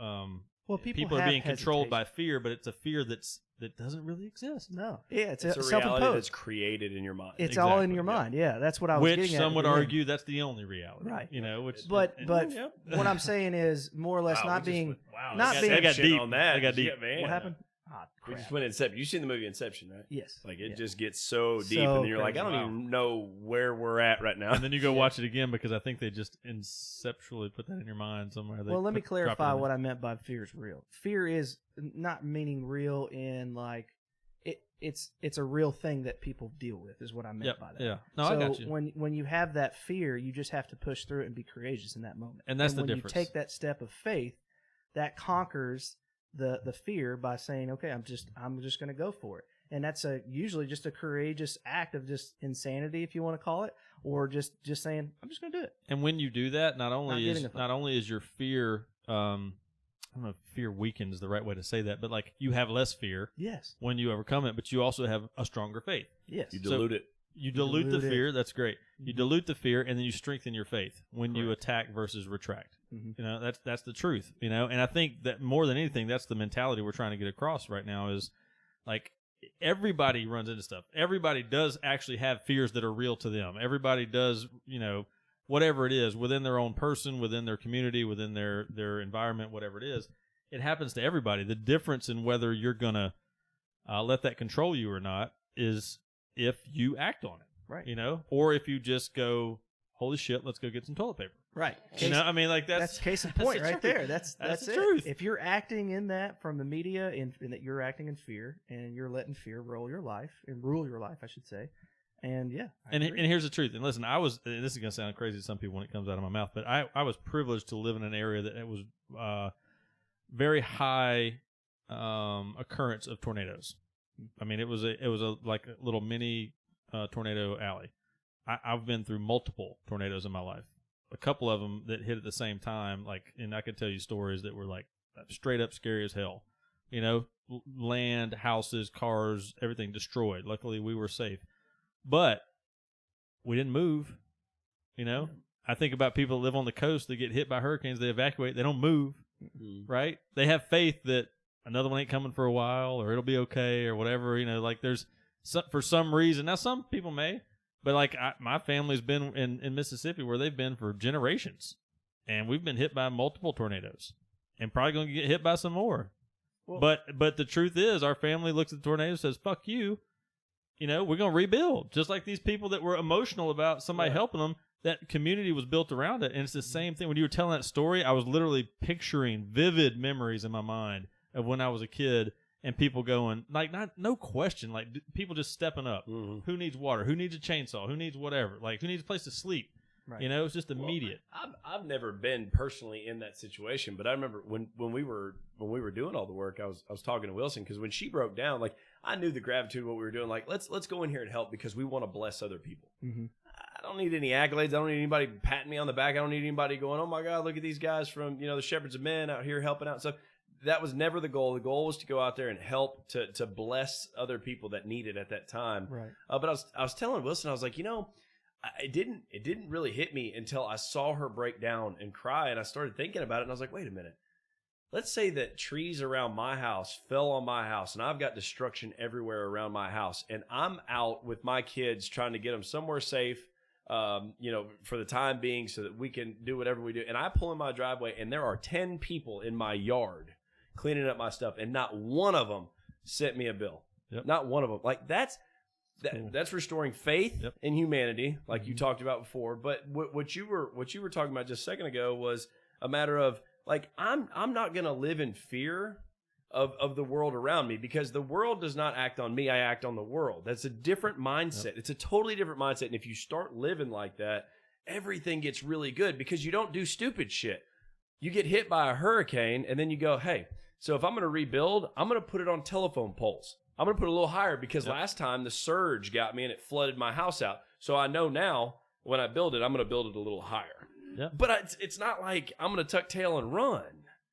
Well, people are have being controlled by hesitation. fear, but it's a fear that doesn't really exist. No. Yeah, it's It's a reality self-imposed. that's created in your mind. It's all in Exactly, your yeah. mind. Yeah, that's what I was Which getting at. some at would the end. argue that's the only reality. Right. You know, which But Yep. what I'm saying is more or less Wow, not we just being went- wow, not I being- I got Inception deep on that. I got You deep. man, what happened. Ah, We crap. just went Inception. You've seen the movie Inception, right? Yes. Like it Yeah. just gets so deep, So and you're like, I crazy. don't even know where we're at right now. And then you go watch it again, because I think they just inceptually put that in your mind somewhere. Well, let me clarify what I meant by fear is real. Fear is not meaning real in like it's a real thing that people deal with is what I meant by that. Yeah. No, so I got you. when you have that fear, you just have to push through it and be courageous in that moment. And that's the when difference. you take that step of faith, that conquers the fear by saying, okay, I'm just going to go for it. And that's usually just a courageous act of just insanity, if you want to call it, or just saying, I'm just going to do it. And when you do that, not Not only giving a fuck. is your fear, I don't know if fear weakens the right way to say that, but like you have less fear Yes. when you overcome it, but you also have a stronger faith. Yes. You dilute it. You dilute the dilute it. fear. That's great. You Mhm. dilute the fear, and then you strengthen your faith when you Correct. attack versus retract. Mhm. You know, that's the truth. You know, and I think that more than anything, that's the mentality we're trying to get across right now. Is like everybody runs into stuff. Everybody does actually have fears that are real to them. Everybody does, whatever it is within their own person, within their community, within their environment, whatever it is. It happens to everybody. The difference in whether you're gonna let that control you or not is if you act on it, Right. You know, or if you just go, holy shit, let's go get some toilet paper. Right. You know, I mean, like that's case in point the right truth. there. That's the it. truth. If you're acting in that from the media, in that you're acting in fear, and you're letting fear rule your life, I should say. And yeah, and here's the truth. And listen, this is gonna sound crazy to some people when it comes out of my mouth, but I was privileged to live in an area that it was very high occurrence of tornadoes. I mean, it was like a little mini tornado alley. I've been through multiple tornadoes in my life. A couple of them that hit at the same time, and I could tell you stories that were like straight up scary as hell. You know, land, houses, cars, everything destroyed. Luckily, we were safe, but we didn't move. You know, I think about people that live on the coast that get hit by hurricanes. They evacuate. They don't move, right? They have faith that another one ain't coming for a while, or it'll be okay, or whatever. You know, like for some reason. Now, some people may. But like my family's been in Mississippi where they've been for generations, and we've been hit by multiple tornadoes, and probably going to get hit by some more. Well, but the truth is, our family looks at the tornado and says, "Fuck you," you know. We're going to rebuild, just like these people that were emotional about somebody helping them. That community was built around it, and it's the same thing. When you were telling that story, I was literally picturing vivid memories in my mind of when I was a kid. And people going, like, no question, like, people just stepping up. Mm-hmm. Who needs water? Who needs a chainsaw? Who needs whatever? Like, who needs a place to sleep? Right. You know, it's just immediate. I've never been personally in that situation, but I remember when we were doing all the work, I was talking to Wilson, because when she broke down, like, I knew the gratitude of what we were doing. Like, let's go in here and help because we want to bless other people. Mm-hmm. I don't need any accolades. I don't need anybody patting me on the back. I don't need anybody going, oh my God, look at these guys from, the Shepherds of Men out here helping out and stuff. That was never the goal. The goal was to go out there and help to bless other people that need it at that time. Right. But I was telling Wilson, I was like, it didn't really hit me until I saw her break down and cry, and I started thinking about it, and I was like, wait a minute. Let's say that trees around my house fell on my house, and I've got destruction everywhere around my house, and I'm out with my kids trying to get them somewhere safe, for the time being, so that we can do whatever we do. And I pull in my driveway, and there are 10 people in my yard cleaning up my stuff, and not one of them sent me a bill. Yep. Not one of them. Like that's restoring faith in humanity, like you talked about before. But what you were talking about just a second ago was a matter of, like, I'm not going to live in fear of the world around me, because the world does not act on me. I act on the world. That's a different mindset. Yep. It's a totally different mindset. And if you start living like that, everything gets really good, because you don't do stupid shit. You get hit by a hurricane, and then you go, hey, so if I'm going to rebuild, I'm going to put it on telephone poles. I'm going to put it a little higher, because last time the surge got me and it flooded my house out. So I know now when I build it, I'm going to build it a little higher. Yeah. But it's not like I'm going to tuck tail and run.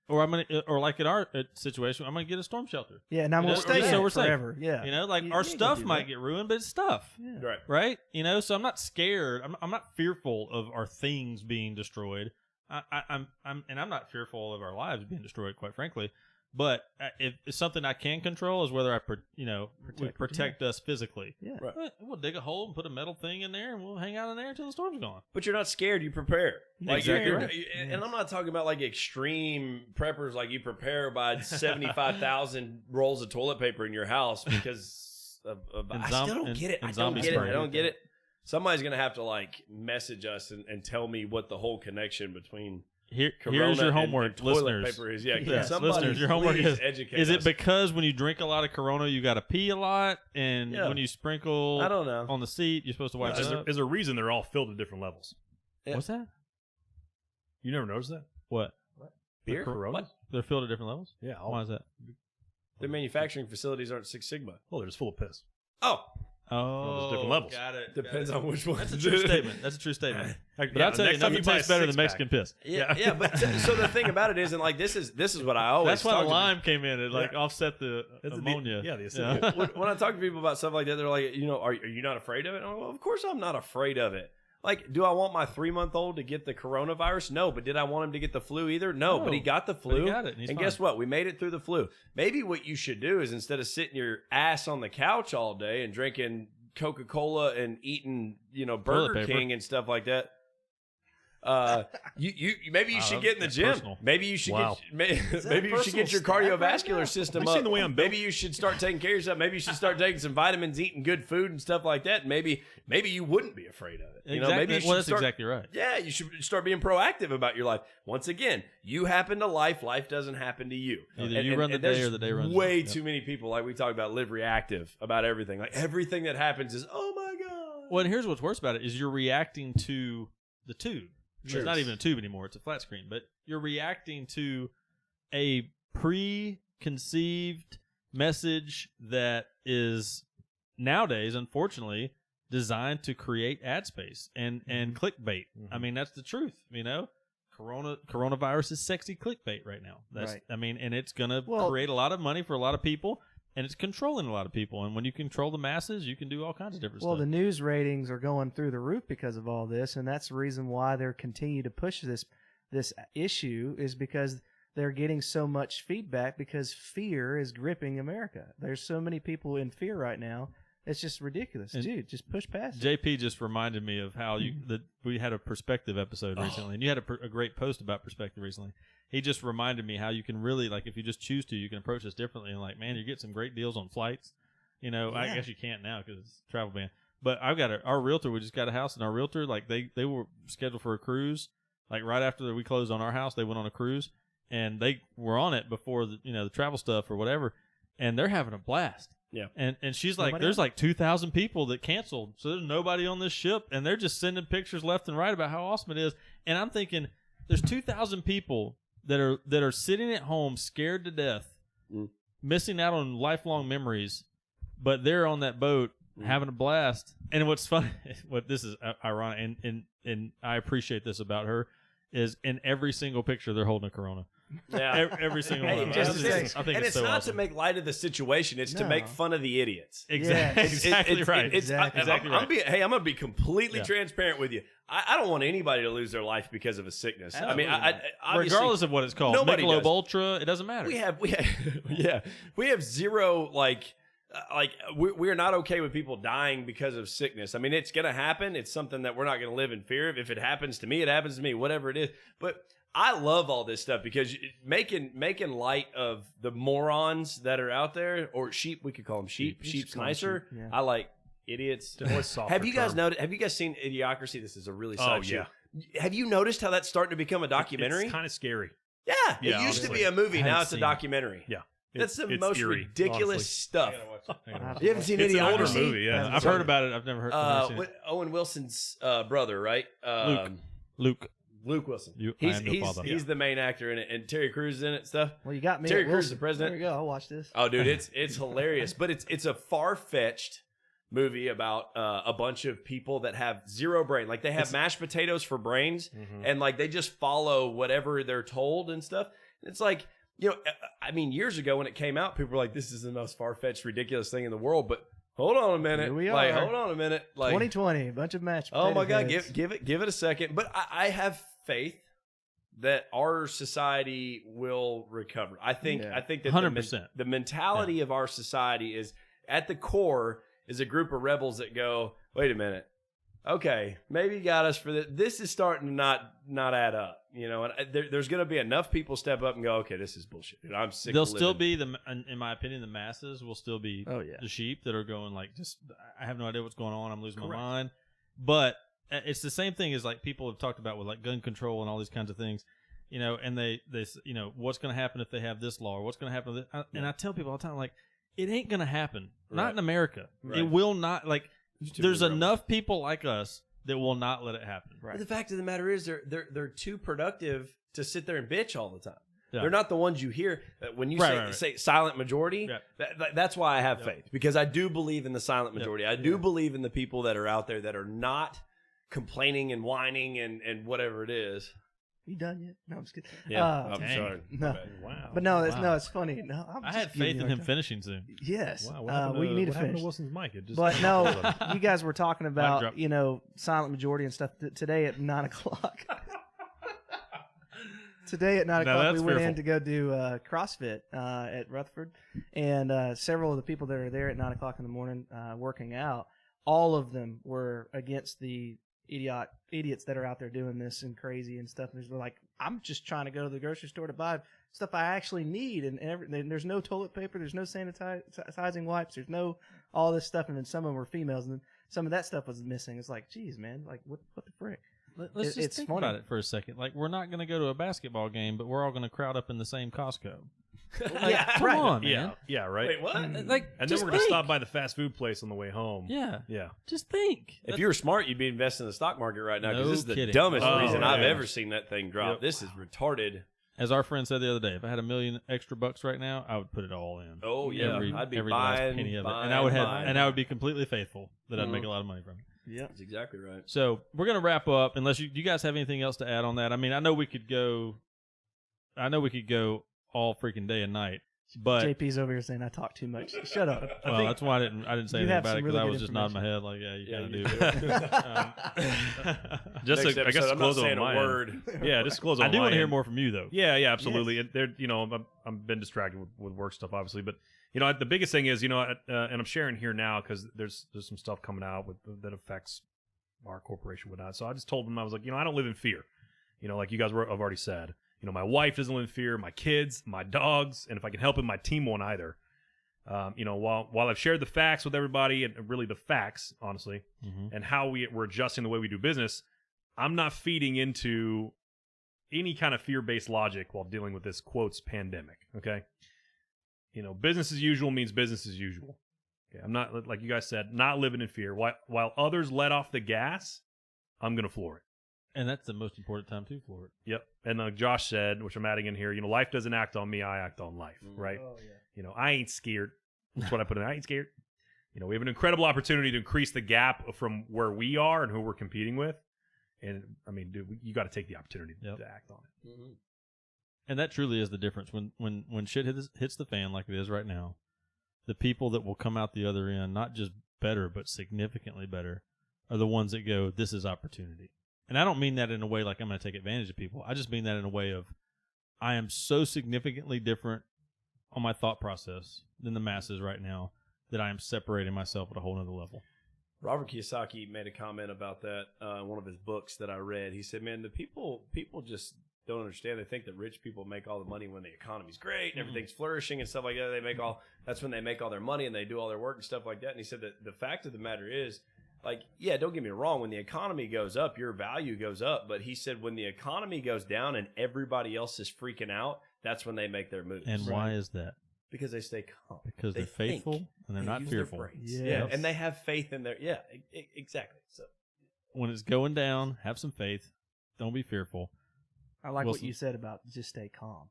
Or or like in our situation, I'm going to get a storm shelter. Yeah, and I'm going to stay so we're forever. Safe. Yeah. You know, like our stuff might get ruined, but it's stuff. Yeah. Right? You know, so I'm not scared. I'm not fearful of our things being destroyed. I'm not fearful of our lives being destroyed, quite frankly. But if it's something I can control, is whether I protect us physically. Yeah, right. We'll dig a hole and put a metal thing in there, and we'll hang out in there until the storm's gone. But you're not scared; you prepare. Like exactly right. And I'm not talking about like extreme preppers, like you prepare by 75,000 rolls of toilet paper in your house because I still don't get it. I don't get it. Somebody's gonna have to like message us and tell me what the whole connection between. Here's your homework, and listeners. Paper is. Yeah, listeners, your homework is educate it because when you drink a lot of Corona, you got to pee a lot, and when you sprinkle I don't know. on the seat, you're supposed to wipe it up? There's a reason they're all filled at different levels. Yeah. What's that? You never noticed that? What? Beer? Coronas? They're filled at different levels? Yeah. Why is that? Their manufacturing facilities aren't Six Sigma. Well, they're just full of piss. Oh, different levels. Got it. Depends on which one. That's a true statement. That's a true statement. But I'll tell you, nothing tastes better than Mexican piss. Yeah. But so the thing about it is, and like this is what I always. That's why the lime came in. It like offset the ammonia. The acidity. When I talk to people about stuff like that, they're like, are you not afraid of it? I'm like, well, of course I'm not afraid of it. Like, do I want my 3-month-old to get the coronavirus? No. But did I want him to get the flu either? No. But he got the flu. He got it, and guess what? We made it through the flu. Maybe what you should do is, instead of sitting your ass on the couch all day and drinking Coca-Cola and eating, Burger King and stuff like that. Maybe you should get in the gym. Personal. Maybe you should Wow. maybe you should get your cardiovascular system Have you up. seen the way I'm built? Maybe you should start taking care of yourself. Maybe you should start taking some vitamins, eating good food and stuff like that. And maybe you wouldn't be afraid of it. You know, Exactly. maybe you should That's start, exactly right. Yeah, you should start being proactive about your life. Once again, you happen to life. Life doesn't happen to you. Either you run the day or the day runs you. Way too many people, like we talk about, live reactive about everything. Like everything that happens is, oh my god. Well, and here's what's worse about it is you're reacting to the tube. Sure. It's not even a tube anymore. It's a flat screen. But you're reacting to a preconceived message that is nowadays, unfortunately, designed to create ad space and clickbait. I mean, that's the truth. You know, coronavirus is sexy clickbait right now. That's Right. I mean, and it's gonna Well- create a lot of money for a lot of people. And it's controlling a lot of people. And when you control the masses, you can do all kinds of different Well, stuff. the news ratings are going through the roof because of all this, and that's the reason why they're continue to push this issue is because they're getting so much feedback because fear is gripping America. There's so many people in fear right now. It's just ridiculous. And Dude, just push past it. JP just reminded me of how we had a perspective episode recently, and you had a great post about perspective recently. He just reminded me how you can really, like, if you just choose to, you can approach this differently. And like, man, you get some great deals on flights. You know, I guess you can't now because it's a travel ban. But I've got our realtor. We just got a house, and our realtor, like, they were scheduled for a cruise. Like right after we closed on our house, they went on a cruise, and they were on it before the travel stuff or whatever, and they're having a blast. Yeah. And she's like, Nobody there's else? like 2,000 people that canceled, so there's nobody on this ship, and they're just sending pictures left and right about how awesome it is. And I'm thinking, there's 2,000 people that are sitting at home scared to death, missing out on lifelong memories, but they're on that boat having a blast. And what's funny, what this is ironic, and I appreciate this about her, is in every single picture they're holding a Corona. Yeah. Every single Hey, one. just I the think thing. it's, I think And it's it's so not awesome. to make light of the situation. It's to No. make fun of the idiots. Exactly, Yes. exactly right. Exactly. Exactly I'm right. I'm going to be completely Yeah. transparent with you. I don't want anybody to lose their life because of a sickness. I mean, Absolutely obviously, Regardless of what it's called, nobody Michelob does. Ultra, it doesn't matter. we have zero we're not okay with people dying because of sickness. I mean, it's going to happen. It's something that we're not going to live in fear of. If it happens to me, it happens to me, whatever it is. But I love all this stuff because making light of the morons that are out there, or sheep, we could call them sheep. You Sheep's should call 'em nicer. sheep, yeah. I like idiots. Have you guys noticed? Have you guys seen Idiocracy? This is a really side show. Have you noticed how that's starting to become a documentary? It's kind of scary. Yeah, Yeah, it used to honestly. be a movie. I Now haven't it's a seen it. documentary. Yeah. That's the It's most eerie, ridiculous honestly. stuff. I gotta watch it. You haven't seen It's an older Idiocracy? movie, yeah. I've heard about it. I've never seen it. Owen Wilson's brother, right? Luke. Luke Wilson. I am no father. He's the main actor in it, and Terry Crews is in it and stuff. Well, you got me. Terry at Crews is Wilson. the president. There you go. I'll watch this. Oh, dude, it's hilarious, but it's a far-fetched movie about a bunch of people that have zero brain. Like they have mashed potatoes for brains, and like they just follow whatever they're told and stuff. It's like, I mean, years ago when it came out, people were like, "This is the most far-fetched, ridiculous thing in the world." But hold on a minute, Here we like are. hold on a minute, like 2020, a bunch of match. oh my potato god, heads. give it a second. But I have faith that our society will recover. I think Yeah. that 100%. the mentality of our society is at the core is a group of rebels that go, wait a minute, okay, maybe you got us for this. This is starting to not add up, And there's going to be enough people step up and go, okay, this is bullshit. Dude. I'm sick. They'll of still living. be in my opinion, the masses will still be Oh, yeah. the sheep that are going like, just I have no idea what's going on. I'm losing my mind. But it's the same thing as like people have talked about with like gun control and all these kinds of things, and they what's going to happen if they have this law or what's going to happen with it. And I tell people all the time, like, it ain't going to happen. Not Right. in America. Right. It will not. Like, too there's many enough people like us that will not let it happen. Right. But the fact of the matter is, they're too productive to sit there and bitch all the time. Yeah. They're not the ones you hear when you Right. say silent majority. Yeah. That's why I have faith, because I do believe in the silent majority. I do Yeah. believe in the people that are out there that are not complaining and whining and whatever it is. You done yet? No, I'm just kidding. I'm dang. sorry. No, Wow. but no, Wow. it's funny. No, I'm I just had giving faith you in a him hard time. finishing soon. Yes, Wow, what happened we to- need to what happened finish. to Wilson's mic? It just But no, you guys were talking drop. about silent majority and stuff today at 9:00. Today at 9 Now o'clock, we that's went in fearful. to go do CrossFit at Rutherford, and several of the people that are there at 9 o'clock in the morning working out, all of them were against the idiots that are out there doing this and crazy and stuff. And they're like, I'm just trying to go to the grocery store to buy stuff I actually need, and there's no toilet paper, there's no sanitizing wipes, there's no all this stuff, and then some of them were females, and then some of that stuff was missing. It's like, geez, man, like what the frick? Let's just think about it for a second. Like, we're not going to go to a basketball game, but we're all going to crowd up in the same Costco. Like, come on, man. Yeah, right. Wait, what? And then we're going to stop by the fast food place on the way home. Yeah. Just think. If you were smart, you'd be investing in the stock market right now, because No this is the kidding. dumbest Oh, reason I've yeah. ever seen that thing drop. Yep. This is retarded. As our friend said the other day, if I had $1 million extra bucks right now, I would put it all in. Oh yeah, I'd be every buying, last penny of it, buying, and I would buying. I would be completely faithful that I'd make a lot of money from it. Yeah, That's exactly right. So we're gonna wrap up. Unless you guys have anything else to add on that. I mean, I know we could go all freaking day and night, but JP's over here saying I talk too much. Shut up. well, that's why I didn't say You anything have about it, some because really I good was just nodding my head like, yeah, you kind of do. Just Next to, I guess, episode, I'm not close saying on a my word. end. Yeah, just close on I do my want to hear end. more from you though. Yeah, absolutely. And there, I've been distracted with work stuff, obviously, but the biggest thing is, and I'm sharing here now because there's some stuff coming out that affects our corporation, whatnot. So I just told them, I was like, I don't live in fear. Like you guys have already said. My wife doesn't live in fear. My kids, my dogs, and if I can help it, my team won't either. While I've shared the facts with everybody, and really the facts, honestly, and how we're adjusting the way we do business, I'm not feeding into any kind of fear-based logic while dealing with this quotes pandemic. Okay, business as usual means business as usual. Okay, I'm not, like you guys said, not living in fear. While others let off the gas, I'm gonna floor it. And that's the most important time to floor it. Yep. And like Josh said, which I'm adding in here, life doesn't act on me, I act on life, right? Oh, yeah. I ain't scared. That's what I put in. I ain't scared. We have an incredible opportunity to increase the gap from where we are and who we're competing with. And I mean, dude, you got to take the opportunity to act on it. Mm-hmm. And that truly is the difference. When shit hits the fan like it is right now, the people that will come out the other end, not just better, but significantly better, are the ones that go, this is opportunity. And I don't mean that in a way like I'm going to take advantage of people. I just mean that in a way of, I am so significantly different on my thought process than the masses right now that I am separating myself at a whole nother level. Robert Kiyosaki made a comment about that in one of his books that I read. He said, man, the people just don't understand. They think that rich people make all the money when the economy's great and everything's flourishing and stuff like that. That's when they make all their money and they do all their work and stuff like that. And he said that the fact of the matter is, like, yeah, don't get me wrong. When the economy goes up, your value goes up. But he said when the economy goes down and everybody else is freaking out, that's when they make their moves. And why is that? Because they stay calm. Because they're faithful and they're not use their fearful. brains. Yes. Yeah, and they have faith in their exactly. So When it's going down, have some faith. Don't be fearful. I like Wilson. what you said about just stay calm.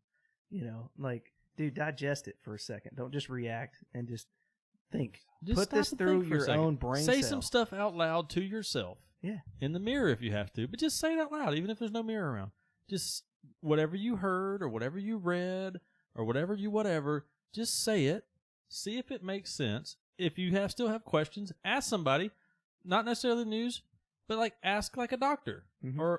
Like, dude, digest it for a second. Don't just react and just think. Just Put stop this and through think for a your second. own brain Say cell. some stuff out loud to yourself. Yeah. In the mirror if you have to, but just say it out loud, even if there's no mirror around. Just whatever you heard or whatever you read or whatever, just say it. See if it makes sense. If you still have questions, ask somebody, not necessarily the news, but ask a doctor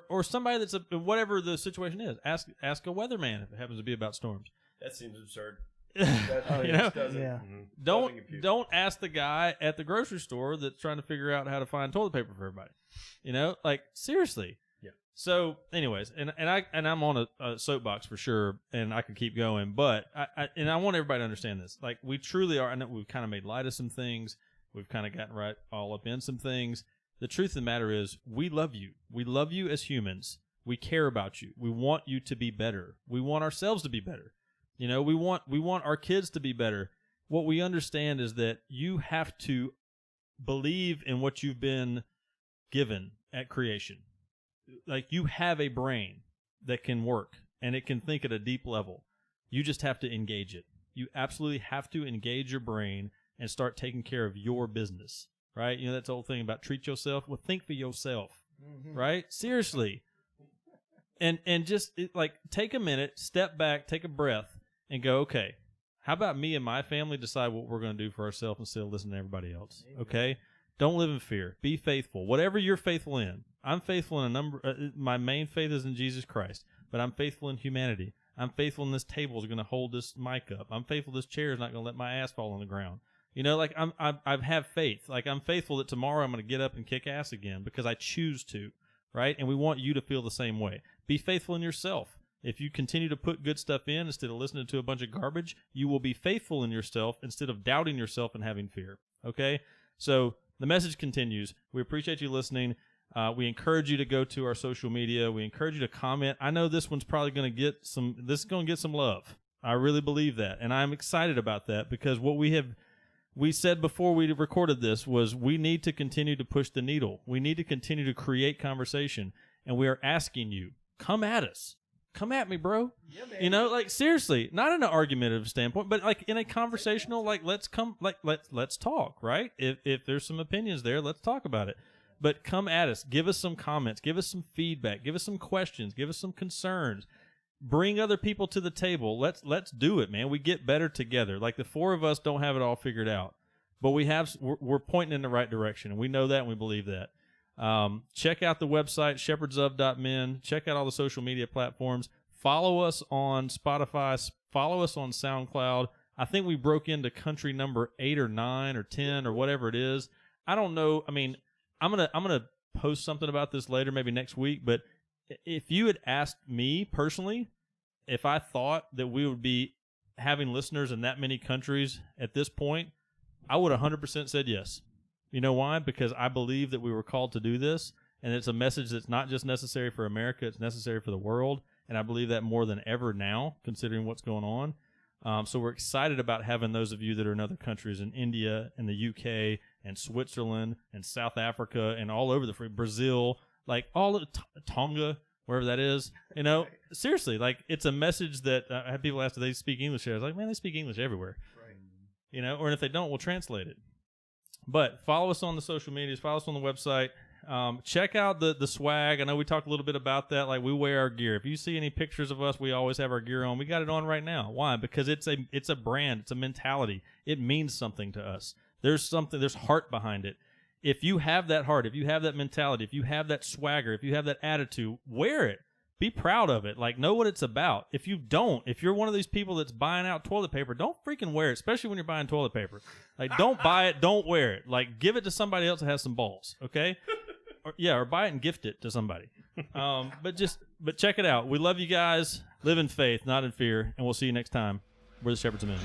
or somebody that's whatever the situation is. Ask a weatherman if it happens to be about storms. that seems absurd. Yeah. Don't ask the guy at the grocery store that's trying to figure out how to find toilet paper for everybody. Seriously. Yeah. So, anyways, and I'm on a soapbox for sure, and I could keep going, but I want everybody to understand this. We truly are. I know we've kind of made light of some things. We've kind of gotten right all up in some things. The truth of the matter is, we love you. We love you as humans. We care about you. We want you to be better. We want ourselves to be better. We want our kids to be better. What we understand is that you have to believe in what you've been given at creation. You have a brain that can work and it can think at a deep level. You just have to engage it. You absolutely have to engage your brain and start taking care of your business, right? That's the whole thing about treat yourself. Well, think for yourself, right? Seriously. And just take a minute, step back, take a breath, and go, okay, how about me and my family decide what we're going to do for ourselves instead of listening to everybody else, okay? Don't live in fear. Be faithful. Whatever you're faithful in. I'm faithful in my main faith is in Jesus Christ, but I'm faithful in humanity. I'm faithful in this table is going to hold this mic up. I'm faithful this chair is not going to let my ass fall on the ground. You know, like I have faith. Like I'm faithful that tomorrow I'm going to get up and kick ass again because I choose to, right? And we want you to feel the same way. Be faithful in yourself. If you continue to put good stuff in instead of listening to a bunch of garbage, you will be faithful in yourself instead of doubting yourself and having fear. Okay? So the message continues. We appreciate you listening. We encourage you to go to our social media. We encourage you to comment. I know this one's probably going to get some. This is going to get some love. I really believe that, and I'm excited about that because what we said before we recorded this was we need to continue to push the needle. We need to continue to create conversation, and we are asking you, come at us. Come at me, bro. Yeah, man. You know, like seriously, not in an argumentative standpoint, but like in a conversational, like let's talk, right? If there's some opinions there, let's talk about it. But come at us. Give us some comments. Give us some feedback. Give us some questions. Give us some concerns. Bring other people to the table. Let's do it, man. We get better together. Like the four of us don't have it all figured out, but we're pointing in the right direction, and we know that and we believe that. Check out the website shepherdsof.men. Check out all the social media platforms. Follow us on Spotify. Follow us on SoundCloud. I think we broke into country number 8 or 9 or 10 or whatever it is. I don't know. I mean, I'm gonna post something about this later, maybe next week, but if you had asked me personally if I thought that we would be having listeners in that many countries at this point, I would 100% said yes. You know why? Because I believe that we were called to do this, and it's a message that's not just necessary for America, it's necessary for the world, and I believe that more than ever now, considering what's going on. So we're excited about having those of you that are in other countries, in India, and the UK, and Switzerland, and South Africa, and all over Brazil, like all of Tonga, wherever that is. You know, seriously, like it's a message that I had people ask, do they speak English here? I was like, man, they speak English everywhere. Right. You know, or if they don't, we'll translate it. But follow us on the social medias, follow us on the website. Check out the swag. I know we talked a little bit about that. Like we wear our gear. If you see any pictures of us, we always have our gear on. We got it on right now. Why? Because it's a brand. It's a mentality. It means something to us. There's heart behind it. If you have that heart, if you have that mentality, if you have that swagger, if you have that attitude, wear it. Be proud of it. Like, know what it's about. If you don't, if you're one of these people that's buying out toilet paper, don't freaking wear it, especially when you're buying toilet paper. Like, don't buy it. Don't wear it. Like, give it to somebody else that has some balls, okay? Or buy it and gift it to somebody. But check it out. We love you guys. Live in faith, not in fear. And we'll see you next time. We're the Shepherds of Men.